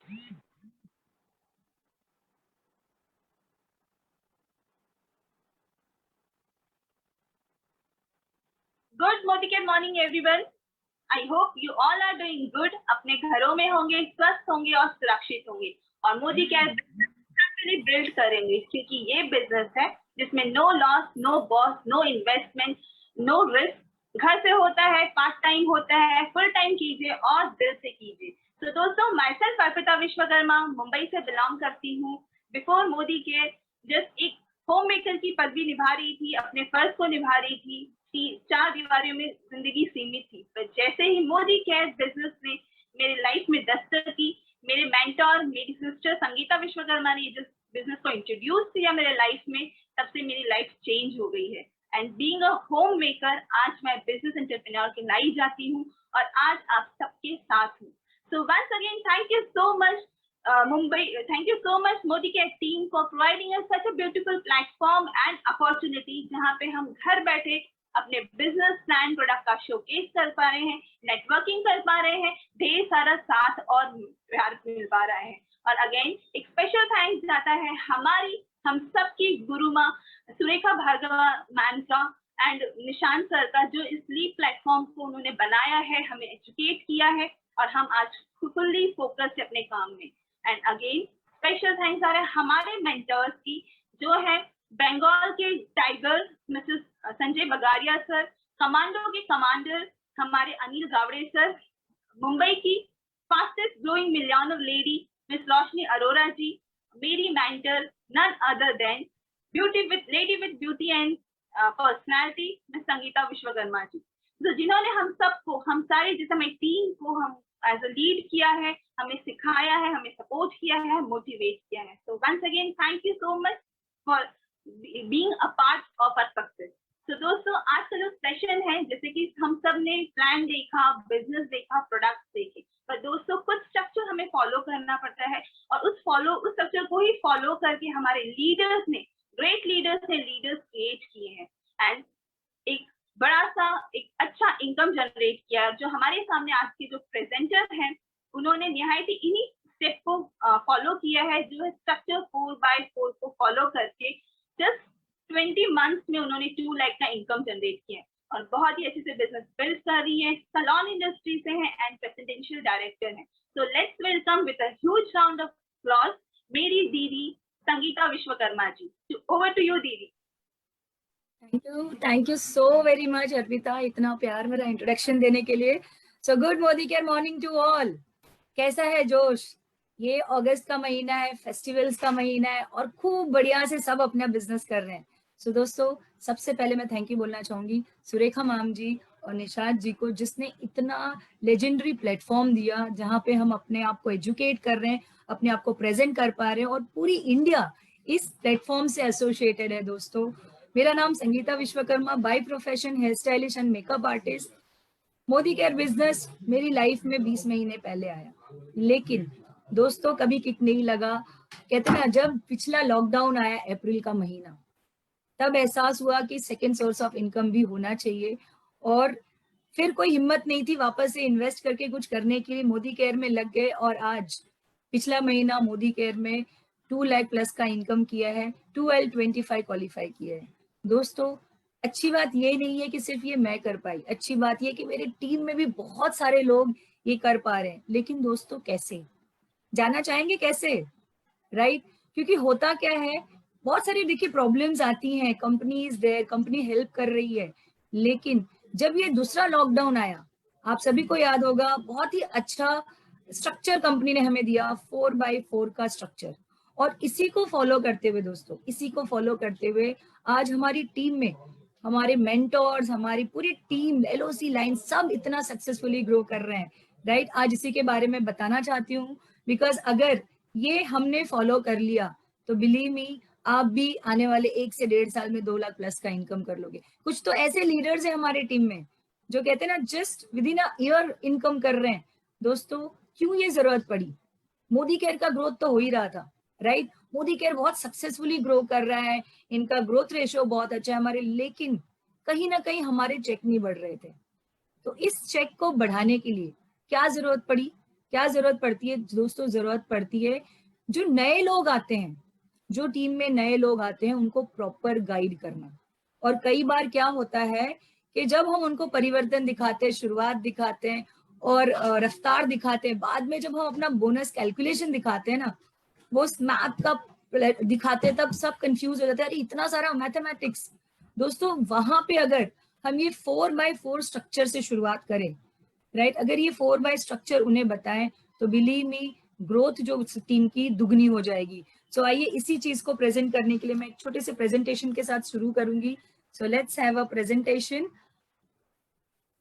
Good morning everyone. I hope you all are doing good. अपने घरों में होंगे, स्वस्थ होंगे और सुरक्षित होंगे और मोदी केयर बिल्ड करेंगे, क्योंकि ये बिजनेस है जिसमें no loss, no boss, no investment, no risk. घर से होता है, पार्ट टाइम होता है, फुल टाइम कीजिए और दिल से कीजिए। तो दोस्तों, माई सेल्फ अर्पिता विश्वकर्मा, मुंबई से बिलोंग करती हूँ। बिफोर मोदी केयर जस्ट एक होम मेकर की पदवी निभा रही थी, अपने फर्ज को निभा रही थी, चार दीवारों में जिंदगी सीमित थी। पर जैसे ही मोदी केयर बिजनेस ने मेरी लाइफ में दस्तक की, मेरे मेंटोर मेरी सिस्टर संगीता विश्वकर्मा ने जिस बिजनेस को इंट्रोड्यूस किया मेरे लाइफ में, तब से मेरी लाइफ चेंज हो गई है। And being a home maker, आज मैं बिजनेस एंटरप्रेन्योर कहलाई जाती हूँ और आज आप सबके साथ हूँ। So once again thank you so much Mumbai, thank you so much Modi Care team for providing us such a beautiful platform and opportunity, जहाँ पे हम घर बैठे अपने बिजनेस प्लान प्रोडक्ट का शोकेस कर पा रहे हैं, नेटवर्किंग कर पा रहे हैं, ढेर सारा साथ और प्यार मिल पा रहा है। और अगेन एक स्पेशल थैंक्स जाता है हम सबकी गुरु माँ सुरेखा भार्गवा मैम का एंड निशांत सर का, जो इस लीड प्लेटफॉर्म को उन्होंने बनाया है, हमें एजुकेट किया है और हम आज फुल्ली फोकस है अपने काम में। एंड अगेन स्पेशल थैंक्स आ रहे हैं हमारे मेंटर्स की, जो है बंगाल के tiger Mrs Sanjay Bagaria sir, commando के कमांडर हमारे अनिल गावड़े सर, मुंबई की fastest growing millionaire lady miss Roshni Arora ji, मेरी mentor none other than lady with beauty and personality miss Sangeeta Vishwakarma ji, तो जिन्होंने हम सबको, हम सारे जिस हमें टीम को हम एज अ लीड किया है, हमें सिखाया है, हमें सपोर्ट किया है, मोटिवेट किया है। So once again thank you so much for being a part of our success. तो दोस्तों, आज का जो सेशन है, जैसे कि हम सब ने प्लान देखा, बिजनेस देखा, प्रोडक्ट देखे, पर दोस्तों कुछ स्ट्रक्चर हमें फॉलो करना पड़ता है और उस स्ट्रक्चर को ही फॉलो करके हमारे लीडर्स ने, ग्रेट लीडर्स ने लीडर्स क्रिएट किए हैं एंड एक बड़ा सा एक अच्छा इनकम जनरेट किया। जो हमारे सामने आज के जो प्रेजेंटर हैं, उन्होंने निहायत इन्हीं स्टेप को फॉलो किया है, जो है स्ट्रक्चर 4x4 को फॉलो करके जस्ट 20 मंथ्स में उन्होंने 2 लाख का इनकम जनरेट किया है और बहुत ही अच्छे से बिजनेस बिल्ड कर रही है। सलोन इंडस्ट्री से है एंड प्रेसिडेंशियल डायरेक्टर है। So let's welcome with a huge round of applause मेरी दीदी संगीता विश्वकर्मा जी। ओवर टू यू दीदी। Thank you so very much Arpita, इतना प्यार मेरा इंट्रोडक्शन देने के लिए। So good Modi care morning to all. कैसा है जोश? ये अगस्त का महीना है, फेस्टिवल्स का महीना है और खूब बढ़िया से सब अपना बिजनेस कर रहे हैं। सो दोस्तों, सबसे पहले मैं थैंक यू बोलना चाहूंगी सुरेखा मैम जी और निशांत जी को, जिसने इतना लेजेंडरी प्लेटफॉर्म दिया जहाँ पे हम अपने आप को एजुकेट कर रहे हैं, अपने आप को प्रेजेंट कर पा रहे हैं और पूरी इंडिया इस प्लेटफॉर्म से एसोसिएटेड है। दोस्तों, मेरा नाम Sangeeta Vishwakarma, by profession hair stylish and makeup artist. Modi care business मेरी लाइफ में 20 महीने पहले आया, लेकिन दोस्तों कभी किक नहीं लगा। कहते ना, जब पिछला लॉकडाउन आया अप्रैल का महीना, तब एहसास हुआ कि सेकेंड सोर्स ऑफ इनकम भी होना चाहिए और फिर कोई हिम्मत नहीं थी वापस से इन्वेस्ट करके कुछ करने के लिए। मोदी केयर में लग गए और आज पिछला महीना मोदी केयर में 2 लाख प्लस का इनकम किया है, 2L25 क्वालिफाई किया है। दोस्तों, अच्छी बात ये नहीं है कि सिर्फ ये मैं कर पाई, अच्छी बात ये कि मेरी टीम में भी बहुत सारे लोग ये कर पा रहे हैं। लेकिन दोस्तों, कैसे जानना चाहेंगे कैसे? राइट? क्योंकि होता क्या है, बहुत सारी देखिए प्रॉब्लम्स आती हैं, कंपनी हेल्प कर रही है, लेकिन जब ये दूसरा लॉकडाउन आया, आप सभी को याद होगा, बहुत ही अच्छा स्ट्रक्चर कंपनी ने हमें दिया, 4x4 का स्ट्रक्चर। और इसी को फॉलो करते हुए दोस्तों, इसी को फॉलो करते हुए आज हमारी टीम में हमारे मेंटोर्स, हमारी पूरी टीम, LOC लाइन, सब इतना सक्सेसफुली ग्रो कर रहे हैं। राइट? आज इसी के बारे में बताना चाहती हूँ, बिकॉज अगर ये हमने फॉलो कर लिया तो बिलीव मी, आप भी आने वाले 1 से 1.5 साल में 2 लाख प्लस का इनकम कर लोगे। कुछ तो ऐसे लीडर्स हैं हमारे टीम में जो कहते हैं ना, just with in a year income कर रहे हैं। दोस्तों, क्यों ये जरूरत पड़ी? मोदी केयर का ग्रोथ तो हो ही रहा था, राइट? मोदी केयर बहुत सक्सेसफुली ग्रो कर रहा है, इनका ग्रोथ रेशियो बहुत अच्छा है हमारे, लेकिन कहीं ना कहीं हमारे चेक नहीं बढ़ रहे थे। तो इस चेक को बढ़ाने के लिए क्या जरूरत पड़ी? क्या जरूरत पड़ती है दोस्तों? जरूरत पड़ती है जो नए लोग आते हैं, जो टीम में नए लोग आते हैं उनको प्रॉपर गाइड करना। और कई बार क्या होता है कि जब हम उनको परिवर्तन दिखाते हैं, शुरुआत दिखाते हैं और रफ्तार दिखाते हैं, बाद में जब हम अपना बोनस कैलकुलेशन दिखाते हैं ना, वो मैथ का दिखाते हैं, तब सब कंफ्यूज हो जाते हैं, अरे इतना सारा मैथमेटिक्स। दोस्तों वहां पे अगर हम ये 4x4 स्ट्रक्चर से शुरुआत करें, राइट, अगर ये 4x स्ट्रक्चर उन्हें बताएं तो बिलीव मी ग्रोथ जो टीम की दुगनी हो जाएगी। सो आइए इसी चीज को प्रेजेंट करने के लिए मैं एक छोटे से प्रेजेंटेशन के साथ शुरू करूंगी। So let's have a presentation.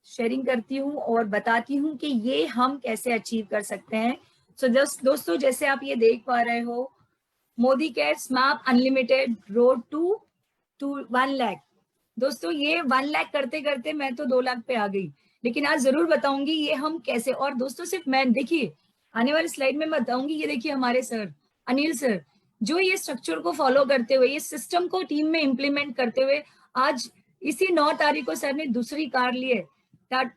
Sharing करती हूँ और बताती हूँ कि ये हम कैसे अचीव कर सकते हैं। सो दोस्तों जैसे आप ये देख पा रहे हो, मोदी केयर स्मैप अनलिमिटेड रोड टू 1 लाख। दोस्तों ये 1 लाख करते करते मैं तो 2 लाख पे आ गई, लेकिन आज जरूर बताऊंगी ये हम कैसे। और दोस्तों सिर्फ मैं, देखिए आने वाली स्लाइड में बताऊंगी, ये देखिए हमारे सर अनिल सर, जो ये स्ट्रक्चर को फॉलो करते हुए, ये सिस्टम को टीम में इंप्लीमेंट करते हुए, आज इसी 9 तारीख को सर ने दूसरी कार ली है।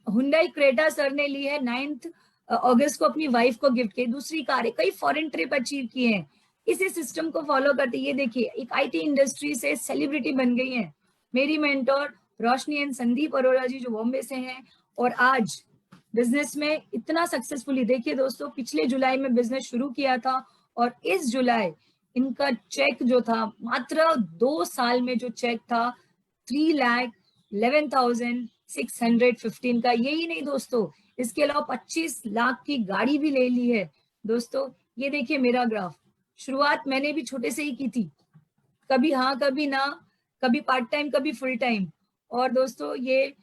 हुंडई क्रेटा सर ने ली है 9 अगस्त को अपनी वाइफ को गिफ्ट की दूसरी कार है। कई फॉरेन ट्रिप अचीव किए हैं इसी सिस्टम को फॉलो करते। ये देखिए एक आईटी इंडस्ट्री से सेलिब्रिटी बन गई है मेरी मेंटोर रोशनी एंड संदीप अरोड़ा जी, जो बॉम्बे से हैं, और आज बिजनेस में इतना सक्सेसफुली, देखिए दोस्तों पिछले जुलाई में बिजनेस शुरू किया था और इस जुलाई इनका चेक जो था, मात्र 2 साल में जो चेक था 3,11,615 का। यही नहीं दोस्तों, इसके अलावा 25 लाख की गाड़ी भी ले ली है। दोस्तों ये देखिए मेरा ग्राफ, शुरुआत मैंने भी छोटे से ही की थी, कभी हाँ कभी ना, कभी पार्ट टाइम कभी फुल टाइम। और दोस्तों ये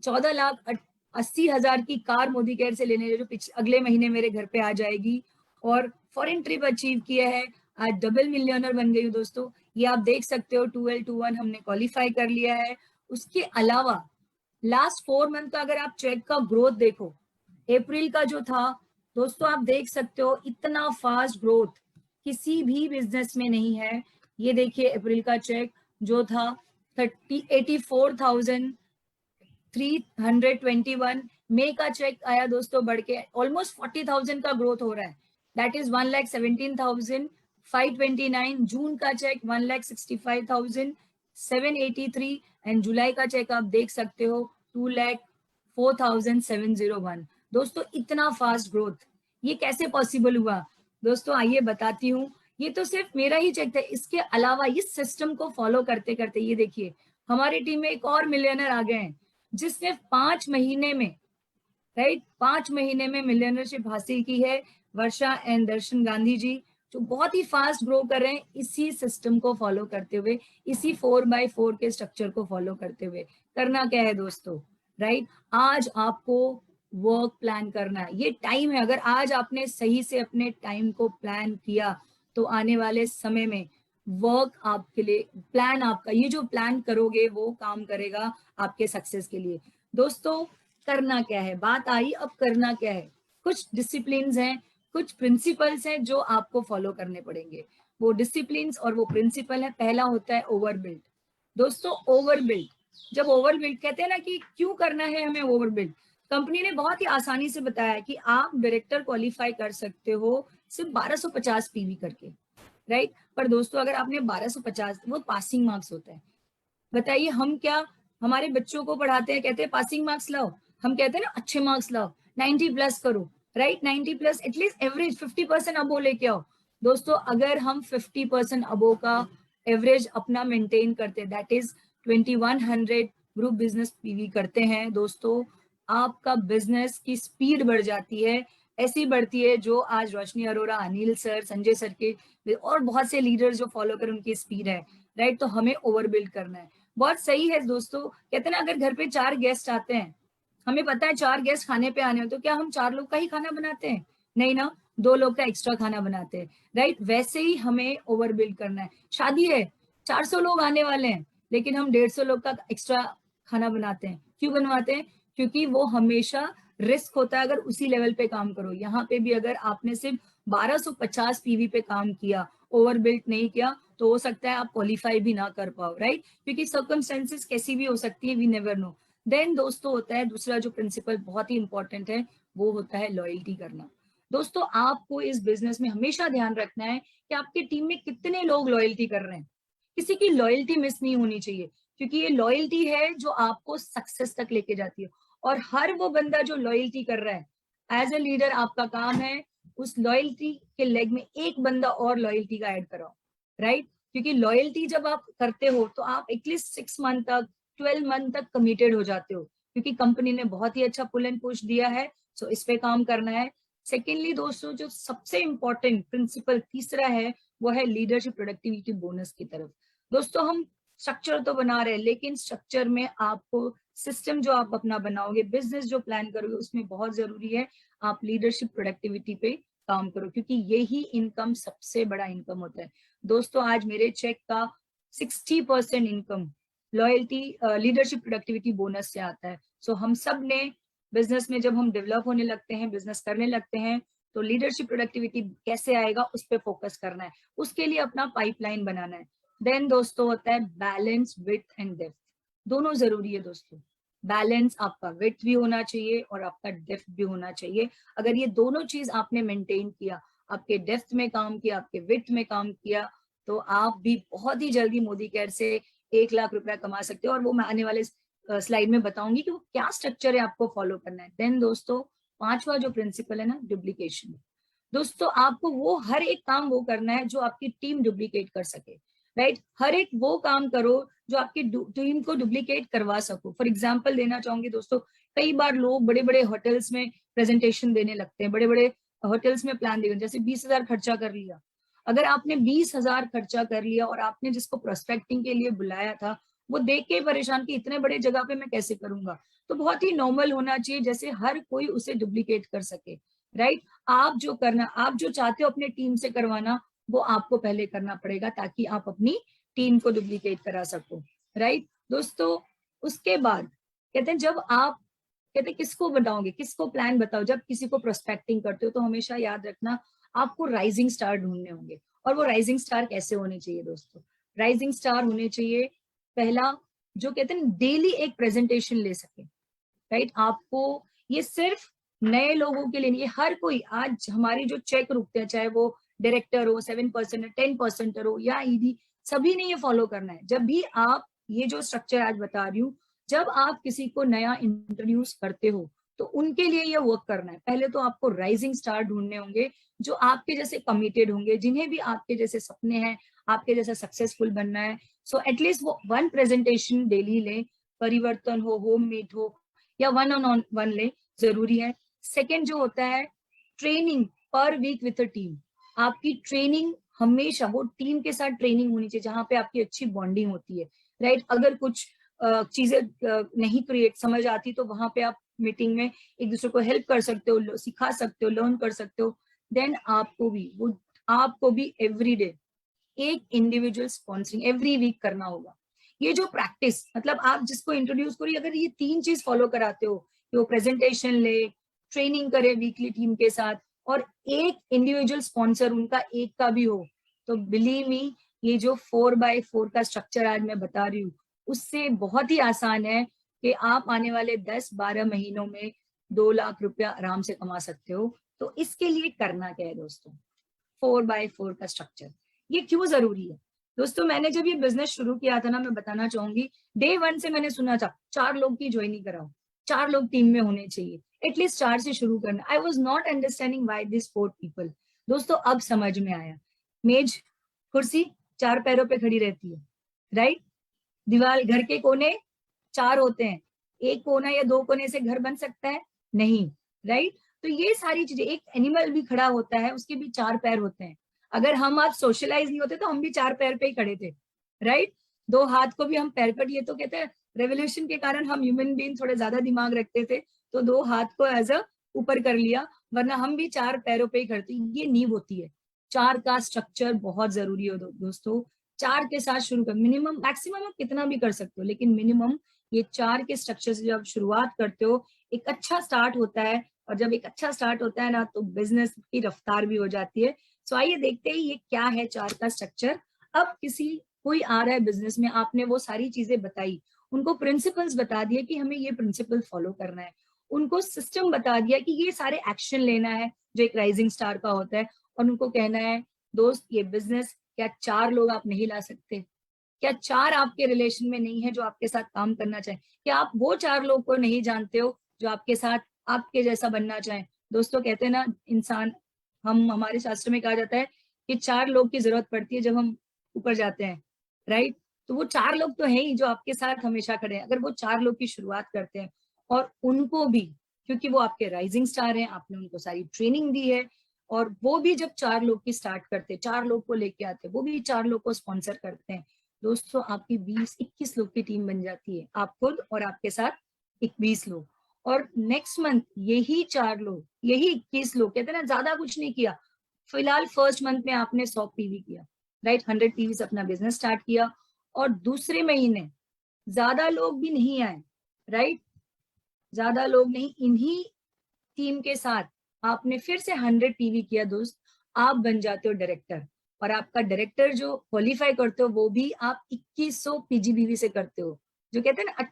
14,80,000 की कार मोदी केयर से लेने जो अगले महीने मेरे घर पे आ जाएगी, और फॉरेन ट्रिप अचीव किया है, आज डबल मिलियनर बन गई हूँ दोस्तों। ये आप देख सकते हो 2L21 हमने क्वालिफाई कर लिया है। उसके अलावा लास्ट 4 मंथ का अगर आप चेक का ग्रोथ देखो, अप्रैल का जो था दोस्तों, आप देख सकते हो इतना फास्ट ग्रोथ किसी भी बिजनेस में नहीं है। ये देखिए अप्रैल का चेक जो था 84,321, मई का चेक आया दोस्तों बढ़ के ऑलमोस्ट 40,000 का ग्रोथ हो रहा है, दैट इज 1,17,529। जून का चेक 1,65,783 एंड जुलाई का चेक आप देख सकते हो 2,04,701। दोस्तों इतना फास्ट ग्रोथ ये कैसे पॉसिबल हुआ? दोस्तों आइए बताती हूँ। ये तो सिर्फ मेरा ही चेक था, इसके अलावा इस सिस्टम को फॉलो करते करते ये देखिए हमारी टीम में एक और मिलियनर आ गए हैं, जिसने 5 महीने में, राइट, 5 महीने में मिलियनरशिप हासिल की है, वर्षा एंड दर्शन गांधी जी, जो बहुत ही फास्ट ग्रो कर रहे हैं इसी सिस्टम को फॉलो करते हुए, इसी 4x4 के स्ट्रक्चर को फॉलो करते हुए। करना क्या है दोस्तों, राइट, आज आपको वर्क प्लान करना है, ये टाइम है। अगर आज आपने सही से अपने टाइम को प्लान किया तो आने वाले समय में वर्क आपके लिए, प्लान आपका, ये जो प्लान करोगे वो काम करेगा आपके सक्सेस के लिए। दोस्तों करना क्या है, बात आई अब करना क्या है। कुछ डिसिप्लिन्स हैं, कुछ प्रिंसिपल्स हैं जो आपको फॉलो करने पड़ेंगे। वो डिसिप्लिन्स और वो प्रिंसिपल है, पहला होता है ओवरबिल्ड। दोस्तों ओवरबिल्ड, जब ओवरबिल्ड कहते हैं ना कि क्यों करना है हमें ओवरबिल्ड, कंपनी ने बहुत ही आसानी से बताया कि आप डायरेक्टर क्वालिफाई कर सकते हो सिर्फ 1250 पीवी करके, राइट। पर दोस्तों अगर आपने 1250, वो पासिंग मार्क्स होता है। बताइए हम क्या हमारे बच्चों को पढ़ाते हैं, कहते हैं पासिंग मार्क्स लाओ, हम कहते हैं ना अच्छे मार्क्स लाओ, 90 प्लस करो, राइट, 90 प्लस, एटलीस्ट एवरेज 50% अबो लेके आओ। दोस्तों अगर हम 50% अबो का एवरेज अपना मेंटेन करते, that is 2100 group business PV करते हैं दोस्तों, आपका बिजनेस की स्पीड बढ़ जाती है, ऐसी बढ़ती है जो आज रोशनी अरोड़ा, अनिल सर, संजय सर के और बहुत से लीडर्स जो फॉलो कर उनकी स्पीड है, राइट। तो हमें ओवरबिल्ड करना है, बहुत सही है दोस्तों। कहते हैं ना अगर घर पे 4 गेस्ट आते हैं, हमें पता है 4 गेस्ट खाने पे आने हो, तो क्या हम 4 लोग का ही खाना बनाते हैं? नहीं ना, 2 लोग का एक्स्ट्रा खाना बनाते हैं, राइट। वैसे ही हमें ओवरबिल्ड करना है। शादी है, 400 लोग आने वाले हैं, लेकिन हम 150 लोग का एक्स्ट्रा खाना बनाते हैं। क्यों बनवाते हैं? क्योंकि वो हमेशा रिस्क होता है अगर उसी लेवल पे काम करो। यहाँ पे भी अगर आपने सिर्फ 1250 पीवी पे काम किया, ओवरबिल्ड नहीं किया, तो हो सकता है आप क्वालिफाई भी ना कर पाओ, राइट, क्योंकि सर्कमस्टेंसेस कैसी भी हो सकती है, वी नेवर नो। देन दोस्तों होता है दूसरा जो प्रिंसिपल बहुत ही इंपॉर्टेंट है, वो होता है लॉयल्टी करना। दोस्तों आपको इस बिजनेस में हमेशा ध्यान रखना है कि आपकी टीम में कितने लोग लॉयल्टी कर रहे हैं। किसी की लॉयल्टी मिस नहीं होनी चाहिए, क्योंकि ये लॉयल्टी है जो आपको सक्सेस तक लेके जाती है। और हर वो बंदा जो लॉयल्टी कर रहा है, एज ए लीडर आपका काम है उस लॉयल्टी के लेग में एक बंदा और लॉयल्टी का ऐड कराओ, राइट? क्योंकि लॉयल्टी जब आप करते हो तो आप एटलीस्ट 6 मंथ तक, 12 मंथ तक कमिटेड हो जाते हो, क्योंकि कंपनी ने बहुत ही अच्छा पुल एंड पुश दिया है। सो इस पे काम करना है। सेकेंडली दोस्तों, जो सबसे इंपॉर्टेंट प्रिंसिपल तीसरा है वो है लीडरशिप प्रोडक्टिविटी बोनस की तरफ। दोस्तों हम स्ट्रक्चर तो बना रहे हैं, लेकिन स्ट्रक्चर में आपको सिस्टम जो आप अपना बनाओगे, बिजनेस जो प्लान करोगे, उसमें बहुत जरूरी है आप लीडरशिप प्रोडक्टिविटी पे काम करो, क्योंकि यही इनकम सबसे बड़ा इनकम होता है। दोस्तों आज मेरे चेक का 60% income loyalty leadership productivity bonus से आता है। सो हम सब ने बिजनेस में जब हम डेवलप होने लगते हैं, बिजनेस करने लगते हैं, तो लीडरशिप प्रोडक्टिविटी कैसे आएगा उस पर फोकस करना है, उसके लिए अपना पाइपलाइन बनाना है। देन दोस्तों होता है बैलेंस, विड्थ एंड डेप्थ। दोनों जरूरी है दोस्तों। बैलेंस, आपका विड्थ भी होना चाहिए और आपका डेप्थ भी होना चाहिए। अगर ये दोनों चीज आपने मेंटेन किया, आपके डेप्थ में काम किया, आपके विड्थ में काम किया, तो आप भी बहुत ही जल्दी मोदी केयर से 1 लाख रुपया कमा सकते हो। और वो मैं आने वाले स्लाइड में बताऊंगी कि वो क्या स्ट्रक्चर है आपको फॉलो करना है। देन दोस्तों पांचवा जो प्रिंसिपल है ना, डुप्लीकेशन। दोस्तों आपको वो हर एक काम वो करना है जो आपकी टीम डुप्लीकेट कर सके, राइट? हर एक वो काम करो जो आपकी टीम को डुप्लीकेट करवा सको। फॉर एग्जाम्पल देना चाहूंगी दोस्तों, कई बार लोग बड़े बड़े होटल्स में प्रेजेंटेशन देने लगते हैं, बड़े बड़े होटल्स में प्लान देते हैं, जैसे 20,000 खर्चा कर लिया। अगर आपने 20,000 खर्चा कर लिया और आपने जिसको प्रोस्पेक्टिंग के लिए बुलाया था वो देख के परेशान कि इतने बड़े जगह पे मैं कैसे करूंगा, तो बहुत ही नॉर्मल होना चाहिए जैसे हर कोई उसे डुप्लीकेट कर सके, राइट? आप जो करना, आप जो चाहते हो अपने टीम से करवाना, वो आपको पहले करना पड़ेगा ताकि आप अपनी टीम को डुप्लीकेट करा सको, राइट दोस्तों? उसके बाद कहते हैं जब आप कहते हैं किसको बताओगे, किसको प्लान बताओ, जब किसी को प्रोस्पेक्टिंग करते हो तो हमेशा याद रखना आपको राइजिंग स्टार ढूंढने होंगे। और वो राइजिंग स्टार कैसे होने चाहिए दोस्तों? राइजिंग स्टार होने चाहिए पहला, जो कहते हैं डेली एक प्रेजेंटेशन ले सके, राइट? आपको ये सिर्फ नए लोगों के लिए नहीं, हर कोई, आज हमारी जो चेक रुकते हैं, चाहे वो डायरेक्टर हो, 7% 10% हो या ईडी, सभी ने ये फॉलो करना है। जब भी आप ये जो स्ट्रक्चर आज बता रही हूँ, जब आप किसी को नया इंट्रोड्यूस करते हो तो उनके लिए ये वर्क करना है। पहले तो आपको राइजिंग स्टार ढूंढने होंगे जो आपके जैसे कमिटेड होंगे, जिन्हें भी आपके जैसे सपने हैं, आपके जैसा सक्सेसफुल बनना है। सो एटलीस्ट वो 1 प्रेजेंटेशन डेली ले, परिवर्तन हो, होम मीट हो या 1-on-1 ले, जरूरी है। सेकेंड जो होता है ट्रेनिंग पर वीक विथ अ टीम। आपकी ट्रेनिंग हमेशा वो टीम के साथ ट्रेनिंग होनी चाहिए जहां पे आपकी अच्छी बॉन्डिंग होती है, राइट? अगर कुछ चीजें नहीं क्रिएट समझ आती तो वहां पे आप मीटिंग में एक दूसरे को हेल्प कर सकते हो, सिखा सकते हो, लर्न कर सकते हो। देन आपको भी एवरी डे एक इंडिविजुअल स्पॉन्सरिंग एवरी वीक करना होगा। ये जो प्रैक्टिस, मतलब आप जिसको इंट्रोड्यूस करो, अगर ये 3 चीज फॉलो कराते हो कि वो प्रेजेंटेशन ले, ट्रेनिंग करे वीकली टीम के साथ, और एक इंडिविजुअल स्पॉन्सर उनका एक का भी हो, तो बिलीव मी ये जो 4x4 का स्ट्रक्चर आज मैं बता रही हूँ उससे बहुत ही आसान है कि आप आने वाले 10-12 महीनों में 2 लाख रुपया आराम से कमा सकते हो। तो इसके लिए करना क्या है दोस्तों? 4x4 का स्ट्रक्चर। ये क्यों जरूरी है दोस्तों? मैंने जब ये बिजनेस शुरू किया था ना, मैं बताना चाहूंगी, डे 1 से मैंने सुना था 4 लोग की ज्वाइनिंग कराओ, 4 लोग टीम में होने चाहिए, एटलीस्ट 4 से शुरू करना। I was not understanding why this 4 people. दोस्तों अब समझ में आया। मेज, कुर्सी 4 पैरों पे खड़ी रहती है, राइट? दीवार, घर के कोने 4 होते हैं, एक कोना या 2 कोने से घर बन सकता है? नहीं, राइट? तो ये सारी चीजें, एक एनिमल भी खड़ा होता है उसके भी 4 पैर होते हैं। अगर हम आज सोशलाइज नहीं होते तो हम भी 4 पैर पे ही खड़े थे, राइट? 2 हाथ को भी हम पैर पर, ये तो कहते हैं रेवोल्यूशन के कारण हम ह्यूमन बीइंग थोड़े ज्यादा दिमाग रखते थे तो 2 हाथ को एज अ ऊपर कर लिया, वरना हम भी 4 पैरों पे ही खड़ते। ये नींव होती है। 4 का स्ट्रक्चर बहुत जरूरी है दोस्तों। 4 के साथ शुरू कर, मिनिमम, मैक्सिमम आप कितना भी कर सकते हो, लेकिन मिनिमम ये 4 के स्ट्रक्चर से जब शुरुआत करते हो एक अच्छा स्टार्ट होता है। और जब एक अच्छा स्टार्ट होता है ना तो बिजनेस की रफ्तार भी हो जाती है। सो आइए देखते हैं ये क्या है 4 का स्ट्रक्चर। अब कोई आ रहा है बिजनेस में, आपने वो सारी चीजें बताई, उनको प्रिंसिपल्स बता दिए कि हमें ये प्रिंसिपल फॉलो करना है, उनको सिस्टम बता दिया कि ये सारे एक्शन लेना है जो एक राइजिंग स्टार का होता है, और उनको कहना है दोस्त ये बिजनेस, क्या 4 लोग आप नहीं ला सकते? क्या 4 आपके रिलेशन में नहीं है जो आपके साथ काम करना चाहे? क्या आप वो 4 लोग को नहीं जानते हो जो आपके साथ आपके जैसा बनना चाहे? दोस्तों कहते हैं ना, इंसान, हमारे शास्त्र में कहा जाता है कि 4 लोग की जरूरत पड़ती है जब हम ऊपर जाते हैं, राइट? तो वो 4 लोग तो है ही जो आपके साथ हमेशा खड़े हैं। अगर वो 4 लोग की शुरुआत करते हैं और उनको भी, क्योंकि वो आपके राइजिंग स्टार हैं, आपने उनको सारी ट्रेनिंग दी है, और वो भी जब 4 लोग की स्टार्ट करते हैं, 4 लोग को लेके आते हैं, वो भी 4 लोग को स्पॉन्सर करते हैं, दोस्तों आपकी 20-21 लोग की टीम बन जाती है, आप खुद और आपके साथ 21 लोग। और नेक्स्ट मंथ यही 4 लोग, यही 21 लोग, कहते हैं ना ज्यादा कुछ नहीं किया, फिलहाल फर्स्ट मंथ में आपने 100 पीवी किया, राइट, 100 पीवी से अपना बिजनेस स्टार्ट किया, और दूसरे महीने ज्यादा लोग भी नहीं आए, राइट, ज्यादा लोग नहीं, इन्हीं टीम के साथ आपने फिर से 100 पीवी किया दोस्त, आप बन जाते हो डायरेक्टर। और आपका डायरेक्टर जो क्वालिफाई करते हो वो भी आप 2100 पीजीबीवी से करते हो, जो कहते हैं ना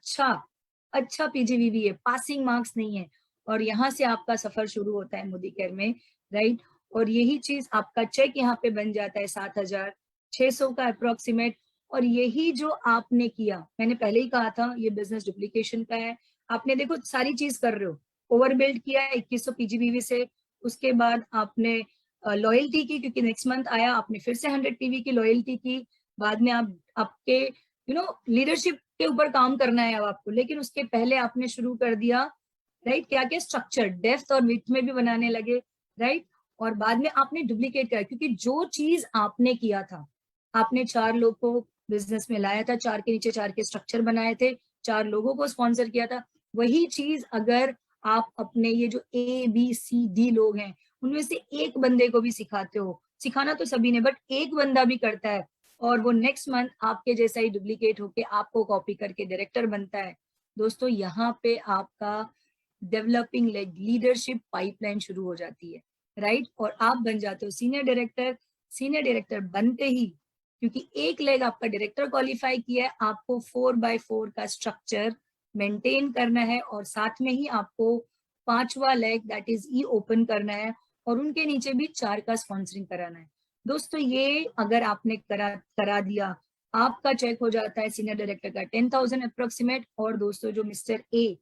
अच्छा पीजीबीवी है, पासिंग मार्क्स नहीं है। और यहाँ से आपका सफर शुरू होता है मोदी केयर में, राइट। और यही चीज आपका चेक यहाँ पे बन जाता है 7600 का अप्रोक्सीमेट। और यही जो आपने किया, मैंने पहले ही कहा था ये बिजनेस डुप्लीकेशन का है। आपने देखो सारी चीज कर रहे हो, ओवर बिल्ड किया है 2100 पीजीबीवी से, उसके बाद आपने लॉयल्टी की, क्योंकि नेक्स्ट मंथ आया, आपने फिर से 100 पीवी की लॉयल्टी की, बाद में आप आपके लीडरशिप के ऊपर काम करना है अब आपको, लेकिन उसके पहले आपने शुरू कर दिया, राइट, क्या क्या स्ट्रक्चर डेप्थ और विड्थ में भी बनाने लगे, राइट। और बाद में आपने डुप्लीकेट किया, क्योंकि जो चीज आपने किया था, आपने 4 लोग को बिजनेस में लाया था, 4 के नीचे 4 के स्ट्रक्चर बनाए थे, 4 लोगों को स्पॉन्सर किया था, वही चीज अगर आप अपने ये जो ABCD लोग हैं उनमें से एक बंदे को भी सिखाते हो, सिखाना तो सभी ने, बट एक बंदा भी करता है, और वो नेक्स्ट मंथ आपके जैसा ही डुप्लीकेट होके आपको कॉपी करके डायरेक्टर बनता है, दोस्तों यहाँ पे आपका डेवलपिंग लीडरशिप पाइपलाइन शुरू हो जाती है, राइट। और आप बन जाते हो सीनियर डायरेक्टर। सीनियर डायरेक्टर बनते ही, क्योंकि एक लेग आपका डायरेक्टर क्वालिफाई किया है, आपको 4x4 का स्ट्रक्चर मेंटेन करना है, और साथ में ही आपको 5वां leg that is E open करना है, और उनके नीचे भी 4 का स्पॉन्सरिंग कराना है। दोस्तों ये अगर आपने करा दिया, आपका चेक हो जाता है सीनियर डायरेक्टर का 10,000 अप्रोक्सीमेट। और दोस्तों जो मिस्टर ए,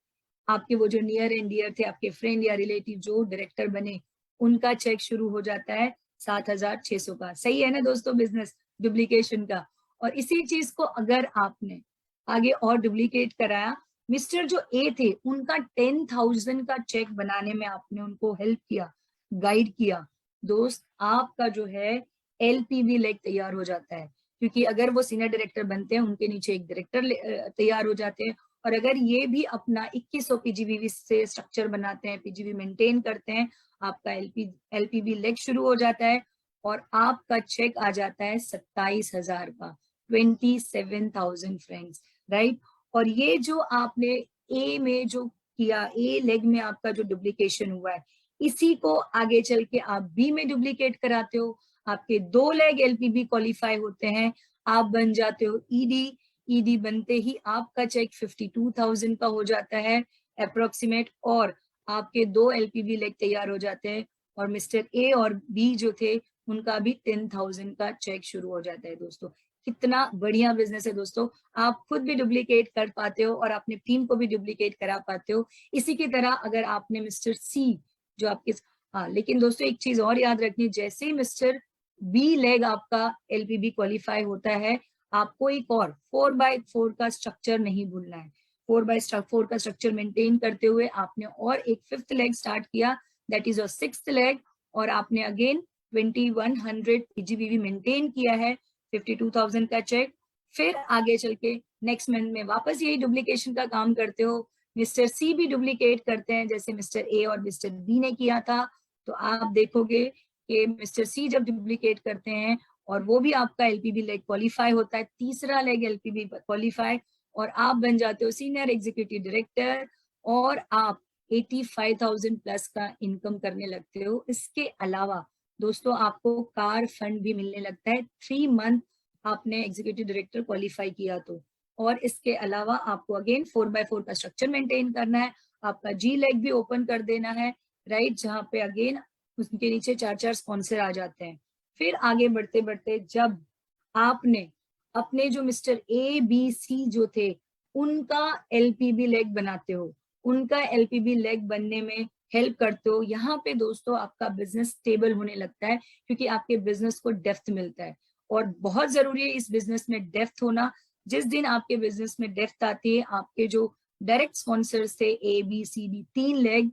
आपके वो जो नियर एंड डियर थे, आपके फ्रेंड या रिलेटिव जो डायरेक्टर बने, उनका चेक शुरू हो जाता है 7,600 का। सही है ना दोस्तों, बिजनेस डुप्लीकेशन का। और इसी चीज को अगर आपने आगे और डुप्लीकेट कराया, मिस्टर जो ए थे उनका 10,000 का चेक बनाने में आपने उनको हेल्प किया, गाइड किया, दोस्त आपका जो है LPV लेग तैयार हो जाता है। क्योंकि अगर वो सीनियर डायरेक्टर बनते हैं, उनके नीचे एक डायरेक्टर तैयार हो जाते हैं, और अगर ये भी अपना 2100 पीजीबीवी से स्ट्रक्चर बनाते हैं, पीजीबी मेंटेन करते हैं, आपका LPV लेग शुरू हो जाता है, और आपका चेक आ जाता है 27,000 का, 27,000 फ्रेंड्स, राइट। और ये जो आपने ए में जो किया, ए लेग में आपका जो डुप्लीकेशन हुआ है, इसी को आगे चल के आप बी में डुप्लीकेट कराते हो, आपके 2 लेग LPB क्वालिफाई होते हैं, आप बन जाते हो ED बनते ही आपका चेक 52,000 का हो जाता है अप्रोक्सीमेट, और आपके 2 LPB लेग तैयार हो जाते हैं, और मिस्टर ए और बी जो थे उनका भी 10,000 का चेक शुरू हो जाता है। दोस्तों कितना बढ़िया बिजनेस है दोस्तों, आप खुद भी डुप्लीकेट कर पाते हो और अपने टीम को भी डुप्लीकेट करा पाते हो। इसी की तरह अगर आपने मिस्टर सी जो आपके, हाँ लेकिन दोस्तों एक चीज और याद रखनी, जैसे ही मिस्टर बी लेग आपका LPB क्वालिफाई होता है, आपको एक और 4x4 का स्ट्रक्चर नहीं भूलना है। 4x4 का स्ट्रक्चर मेंटेन करते हुए आपने और एक 5th लेग स्टार्ट किया, that is your 6th leg, और आपने अगेन 2100 पीजीबीवी मेंटेन किया है, 52,000 का चेक। फिर आगे चल के नेक्स्ट मंथ में वापस यही डुप्लीकेशन का काम करते हो, मिस्टर सी भी डुप्लीकेट करते हैं जैसे मिस्टर ए और मिस्टर बी ने किया था। तो आप देखोगे कि मिस्टर सी जब डुप्लीकेट करते हैं और वो भी आपका LPB लेग क्वालिफाई होता है, तीसरा लेग LPB क्वालिफाई, और आप बन जाते हो सीनियर एग्जीक्यूटिव डायरेक्टर, और आप 85,000 प्लस का इनकम करने लगते हो। इसके अलावा दोस्तों आपको कार फंड भी मिलने लगता है 3 मंथ आपने एग्जीक्यूटिव डायरेक्टर क्वालिफाई किया तो। और इसके अलावा आपको अगेन 4x4 का स्ट्रक्चर मेंटेन करना है, आपका जी लेग भी ओपन कर देना है, राइट, जहाँ पे अगेन उसके नीचे 4-4 स्पॉन्सर आ जाते हैं। फिर आगे बढ़ते बढ़ते जब आपने अपने जो मिस्टर ए बी सी जो थे उनका एलपीबी लेग बनाते हो, उनका एलपीबी लेग बनने में हेल्प करते हो, यहाँ पे दोस्तों आपका बिजनेस स्टेबल होने लगता है, क्योंकि आपके बिजनेस को डेप्थ मिलता है। और बहुत जरूरी है इस बिजनेस में डेप्थ होना। जिस दिन आपके बिजनेस में डेप्थ आती है, आपके जो डायरेक्ट स्पॉन्सर्स थे A B C D 3 leg,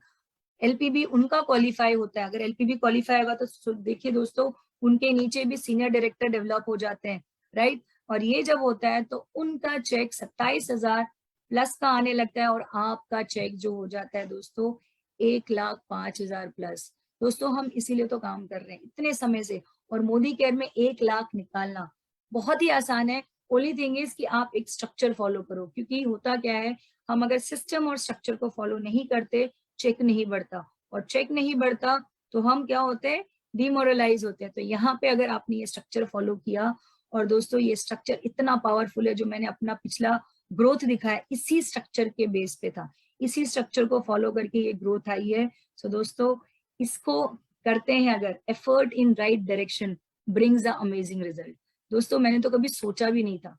LPB उनका क्वालिफाई होता है। अगर एलपीबी क्वालिफाई होगा तो देखिए दोस्तों, उनके नीचे भी सीनियर डायरेक्टर डेवलप हो जाते हैं, राइट। और ये जब होता है तो उनका चेक 27,000 प्लस का आने लगता है, और आपका चेक जो हो जाता है दोस्तों 1,05,000 प्लस। दोस्तों हम इसीलिए तो काम कर रहे हैं इतने समय से, और मोदी केयर में 1 लाख निकालना बहुत ही आसान है। ओनली थिंग इज कि आप एक स्ट्रक्चर फॉलो करो, क्योंकि होता क्या है, हम अगर सिस्टम और स्ट्रक्चर को फॉलो नहीं करते, चेक नहीं बढ़ता, और चेक नहीं बढ़ता तो हम क्या होते हैं, डिमोरलाइज होते हैं। तो यहाँ पे अगर आपने ये स्ट्रक्चर फॉलो किया, और दोस्तों ये स्ट्रक्चर इतना पावरफुल है, जो मैंने अपना पिछला ग्रोथ दिखाया इसी स्ट्रक्चर के बेस पे था, इसी स्ट्रक्चर को फॉलो करके ये ग्रोथ आई है। सो दोस्तों इसको करते हैं अगर, effort in right direction brings a amazing result. दोस्तों मैंने तो कभी सोचा भी नहीं था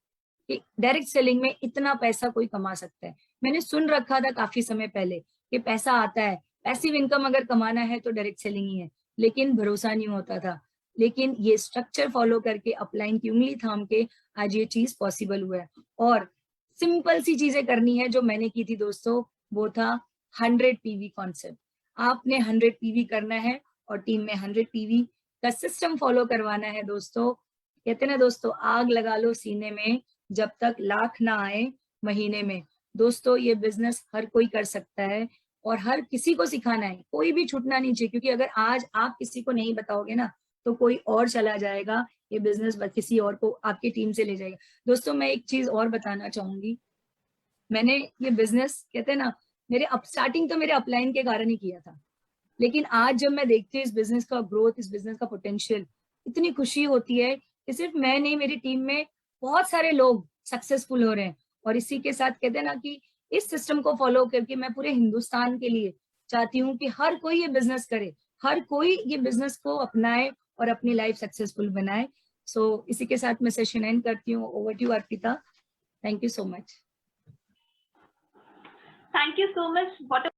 कि डायरेक्ट सेलिंग में इतना पैसा कोई कमा सकता है। मैंने सुन रखा था काफी समय पहले कि पैसा आता है, पैसिव इनकम अगर कमाना है तो डायरेक्ट सेलिंग ही है, लेकिन भरोसा नहीं होता था। लेकिन ये स्ट्रक्चर फॉलो करके, अपलाइन की उंगली थाम के आज ये चीज पॉसिबल हुआ है। और सिंपल सी चीजें करनी है जो मैंने की थी दोस्तों, वो था 100 पीवी कॉन्सेप्ट। आपने 100 पीवी करना है और टीम में 100 पीवी का सिस्टम फॉलो करवाना है दोस्तों। कहते हैं ना दोस्तों, आग लगा लो सीने में जब तक लाख ना आए महीने में। दोस्तों ये बिजनेस हर कोई कर सकता है, और हर किसी को सिखाना है, कोई भी छूटना नहीं चाहिए, क्योंकि अगर आज आप किसी को नहीं बताओगे ना तो कोई और चला जाएगा, ये बिजनेस किसी और को आपकी टीम से ले जाएगा। दोस्तों मैं एक चीज और बताना चाहूंगी, मैंने ये बिजनेस कहते हैं ना, मेरे स्टार्टिंग तो मेरे अपलाइन के कारण ही किया था, लेकिन आज जब मैं देखती हूँ इस बिजनेस का ग्रोथ, इस बिजनेस का पोटेंशियल, इतनी खुशी होती है कि सिर्फ मैं नहीं, मेरी टीम में बहुत सारे लोग सक्सेसफुल हो रहे हैं। और इसी के साथ कहते हैं ना कि इस सिस्टम को फॉलो करके मैं पूरे हिंदुस्तान के लिए चाहती हूँ कि हर कोई ये बिजनेस करे, हर कोई ये बिजनेस को अपनाए और अपनी लाइफ सक्सेसफुल बनाए। सो इसी के साथ मैं सेशन एंड करती हूँ। Over to you Arpita, thank you so much. Thank you so much. What a